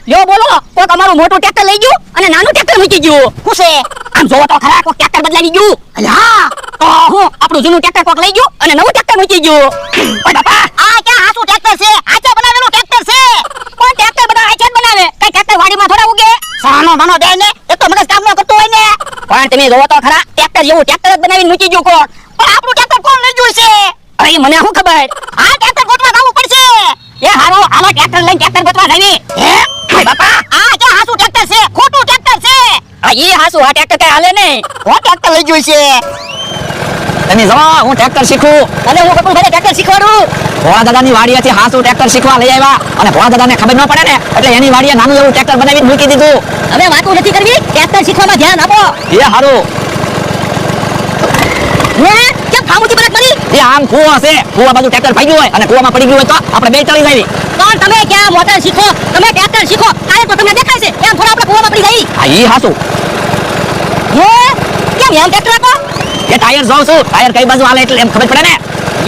લ્યો બોલો, કોક અમારું મોટું ટ્રેક્ટર લઈ ગયું અને નાનું ટ્રેક્ટર મૂકી ગયું. શું છે? આમ જોવો તો ખરા, કોક ટ્રેક્ટર બદલાવી ગયું. અલ્યા તો હું આપણું જૂનું ટ્રેક્ટર કોક લઈ ગયું અને નવું ટ્રેક્ટર મૂકી ગયું. ઓય બાપા, આ ક્યાં હાસું ટ્રેક્ટર છે? આચા બનાવેલું ટ્રેક્ટર છે. કોણ ટ્રેક્ટર બધા આચા જ બનાવે? કઈ ટ્રેક્ટર વાડીમાં થોડા ઉગે? સાનો માનો દે ને, એ તો મગજ કામ ન કરતું હોય ને. પણ તમે જોવો તો ખરા, ટ્રેક્ટર જેવું ટ્રેક્ટર જ બનાવીને મૂકી ગયું કોણ. પણ આપણું ટ્રેક્ટર કોણ લઈ ગયું છે? અરે મને શું ખબર? આ ટ્રેક્ટર ગોતવા જવું પડશે. એ હારો, હાલો ટ્રેક્ટર લઈને ટ્રેક્ટર ગોતવા જાવી. હે ઓય બાપા, આ ક્યાં હાસું ટ્રેક્ટર છે? ખોટું ટ્રેક્ટર છે. આ ઈ હાસું, આ ટ્રેક્ટર કઈ હાલે નહીં. કોણ ટ્રેક્ટર લઈ ગયું છે? તમે જો હું ટ્રેક્ટર શીખું અને હું કપૂર ભાઈ ટ્રેક્ટર શીખવાડું. ભોળા દાદાની વાડીએથી હાસુ ટ્રેક્ટર શીખવા લઈ આવ્યા અને ભોળા દાદાને ખબર ન પડે ને એટલે એની વાડીએ નાનું એવું ટ્રેક્ટર બનાવીને મૂકી દીધું. હવે વાતું નથી કરવી, ટ્રેક્ટર શીખવામાં ધ્યાન આપો. એ હારું. હે કેમ ખામુચી બરત મરી? એ આમ કૂવો છે, કૂવા બાજુ ટ્રેક્ટર ભાગ્યું હોય અને કૂવામાં પડી ગયું હોય તો આપણે બે ચડી જાવી. પણ તમે ક્યાં મોટર શીખો, તમે ટ્રેક્ટર શીખો, તારે તો તમને દેખાય છે એમ થોડા આપણે કૂવામાં પડી જઈ. આ ઈ હાસુ. હે કેમ એમ ટ્રેક્ટર આપો? એ ટાયર જોઉં છું, ટાયર કઈ બાજુ હાલે એટલે એમ ખબર પડે ને.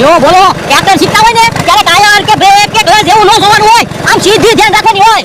યો બોલો, ટ્રેક્ટર શીખતા હોય ને ત્યારે ટાયર કે બ્રેક કે ક્લચ જેવું ન જોવાનું હોય, આમ સીધી ધ્યાન રાખવાની હોય.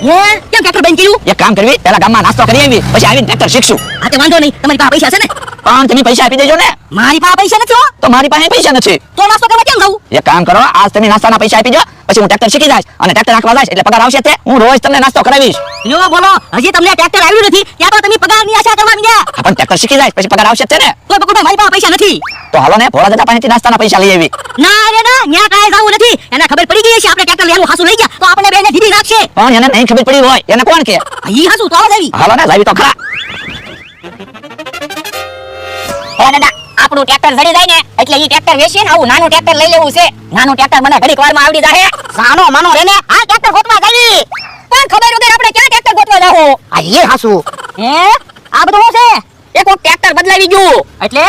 હે કેમ ટ્રેક્ટર બંધ કર્યું? એક કામ કરવી, પહેલા ગામમાં નાસ્તો કરી આવી પછી આવીને ટ્રેક્ટર શીખશું. આ તે વાંધો નહીં, તમારી પાસે પૈસા છે ને? પણ તમે પૈસા આપી દેજો ને. મારી પાસે પૈસા નથી હો. તો મારી પાસે પૈસા નથી. તો નાસ્તો કરવા કેમ જાઉં? એક કામ કરો, આજ તમે નાસ્તાના પૈસા આપી દો, પછી હું ટ્રેક્ટર શીખી જઈશ અને ટ્રેક્ટર રાખવા જઈશ એટલે પગાર આવશે તે હું રોજ તમને નાસ્તો કરાવીશ. યો બોલો, હજી તમને ટ્રેક્ટર આવ્યું નથી ત્યાં તો તમે પગારની આશા કરવા માંડ્યા. હા, પણ ટ્રેક્ટર શીખી જઈશ પછી પગાર આવશે તે ને. તો બકુડા મારી પાસે પૈસા નથી. તો હાલો ને ભોળા દાદા પાસેથી નાસ્તાના પૈસા લઈ આવી. ના રે ના, ન્યા કાંઈ જાવું નથી. એને ખબર પડી ગઈ છે આપણે ટ્રેક્ટર લેવાનું હાસુ લઈ ગયા તો આપણે બેને ધીરી નાખશે. પણ એને નહીં ખબર પડી હોય એને કોણ કે? ઈ હાસુ તો આવા જાવી. હાલો ને લાવી તો ખરા. હે દાદા, આપણું ટ્રેક્ટર જડી જાય ને એટલે ઈ ટ્રેક્ટર વેચીને આવું નાનું ટ્રેક્ટર લઈ લેવું છે. નાનું ટ્રેક્ટર મને ઘડીક વારમાં આવડી જાહે. સાનો માનો રે ને આ ટ્રેક્ટર ગોતવા જાવી. પણ ખબર વગર આપણે ક્યાં ટ્રેક્ટર ગોતવા જાવું? આ ઈ હાસુ. હે આ બધું શું છે? એ કોક ટ્રેક્ટર બદલાવી ગયું. એટલે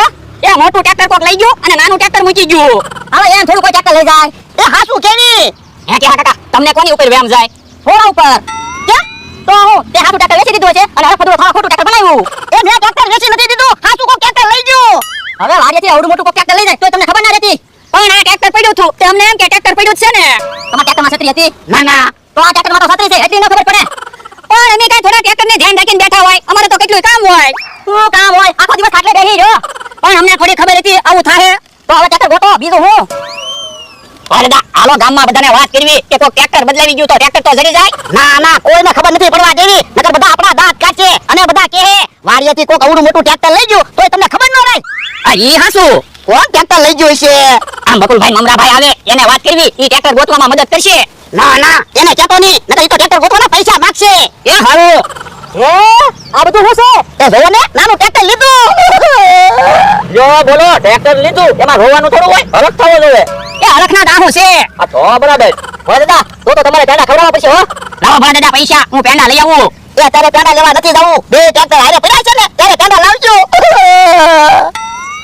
એ મોટું ટ્રેક્ટર કોક લઈ ગયું અને નાનું ટ્રેક્ટર મૂકી ગયું. હવે એમ થોડું કોઈ ટ્રેક્ટર લઈ જાય. એ હાસુ કેવી? હે કે કાકા, તમને કોની ઉપર વેમ જાય? થોડા ઉપર. કે તો હું તે હાસુ ટ્રેક્ટર વેચી દીધું છે અને હવે ફડું થોડા ખોટું ટ્રેક્ટર બનાવ્યું. એ મેં ટ્રેક્ટર વેચી નથી દીધું, હાસુ કોક ટ્રેક્ટર લઈ ગયું. હવે વાડીએથી આવડું મોટું કોક ટ્રેક્ટર લઈ જાય તો તમને ખબર ના રહેતી. પણ આ ટ્રેક્ટર પડ્યું હતું તે અમને એમ કે ટ્રેક્ટર પડ્યું છે ને. તમારા ટ્રેક્ટરમાં છત્રી હતી? ના ના, તો આ ટ્રેક્ટરમાં તો છત્રી છે એટલી ન ખબર પડે. પણ અમે કઈ થોડા ટ્રેક્ટરને ધ્યાન રાખીને બેઠા હોય, અમારે તો કેટલું કામ હોય. શું કામ હોય? આખો દિવસ ખાટલે બેહી રહ્યો. પણ અમને થોડી ખબર હતી આવું થાહે તો હવે ટ્રેક્ટર ગોતો બીજું હું. દાદા હાલો ગામમાં બધાને વાત કરવી કે કોઈ ટ્રેક્ટર બદલાવી ગયું તો ટ્રેક્ટર તો જડી જાય. ના ના, કોઈને ખબર નથી પડવા દેવી, નકર બધા આપણા દાંત કાઢશે અને બધા કહે વાડીએથી કોક આવડું મોટું ટ્રેક્ટર લઈ ગયું તોય તમને ખબર ન રહે. આ ઈ હાસુ કોણ ટ્રેક્ટર લઈ ગયું છે? આમ બકુલભાઈ મમરાભાઈ આવે એને વાત કરવી, ઈ ટ્રેક્ટર ગોતવામાં મદદ કરશે. ના ના, એને કહેતો નહીં, નકર ઈ તો ટ્રેક્ટર ગોતવાના પૈસા માંગશે. એ હારું. હે આ બધું શું છે? એ જોવો ને, નાનું ટ્રેક્ટર લીધું. જો બોલો, ટ્રેક્ટર લીધું એમાં રોવાનું થોડું હોય, હરખ થવો જોઈએ. એ હરખના દાહો છે. આ તો બરાબર. ભોળા દાદા, તો તમારે પેંડા ખવડાવવા પડશે હો. લાવો ભોળા દાદા પૈસા, હું પેંડા લઈ આવું. એ તારે પેંડા લેવા નથી જવું, બે ટ્રેક્ટર હારે પડ્યા છે ને ત્યારે પેંડા લાવજો.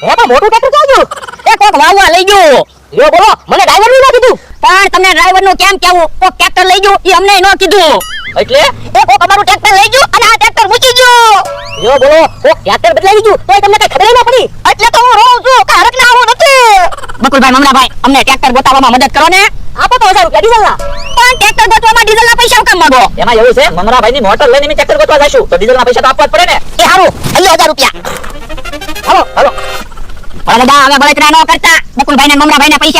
હે પણ મોટું ટ્રેક્ટર ક્યાં ગયું? એ કોક વાવવા લઈ ગયું. યો બોલો, મને ડ્રાઈવર નું ન કીધું. પણ તમને ડ્રાઈવર નું કેમ કેવું? કોક ટ્રેક્ટર લઈ ગયું ઈ અમને ન કીધું. એટલે એ કોક અમારું ટ્રેક્ટર લઈ ગયું અને આ ટ્રેક્ટર મૂકી ગયું. યો બોલો, કોક ટ્રેક્ટર બદલાવી ગયું તોય તમને કઈ ખબર ન પડી. એટલે તો હું રોઉં છું કે હરખના આવું નથી. બકુલભાઈ મમરાભાઈ, અમને ટ્રેક્ટર ગોતાવવામાં મદદ કરો ને. આપો તો 1000 રૂપિયા ડીઝલના. પણ ટ્રેક્ટર ગોતવામાં ડીઝલના પૈસા કેમ માંગો? એમાં એવું છે, મમરાભાઈ ની મોટર લઈને ટ્રેક્ટર ગોતવા જઈશું તો ડીઝલના પૈસા તો આપવા જ પડે ને. એ હારું, અહીંયા 1000 રૂપિયા. હાલો હાલો. દાદા, હવે બળતરા ન કરતા. બકુલભાઈ ને મમરાભાઈ ના પૈસા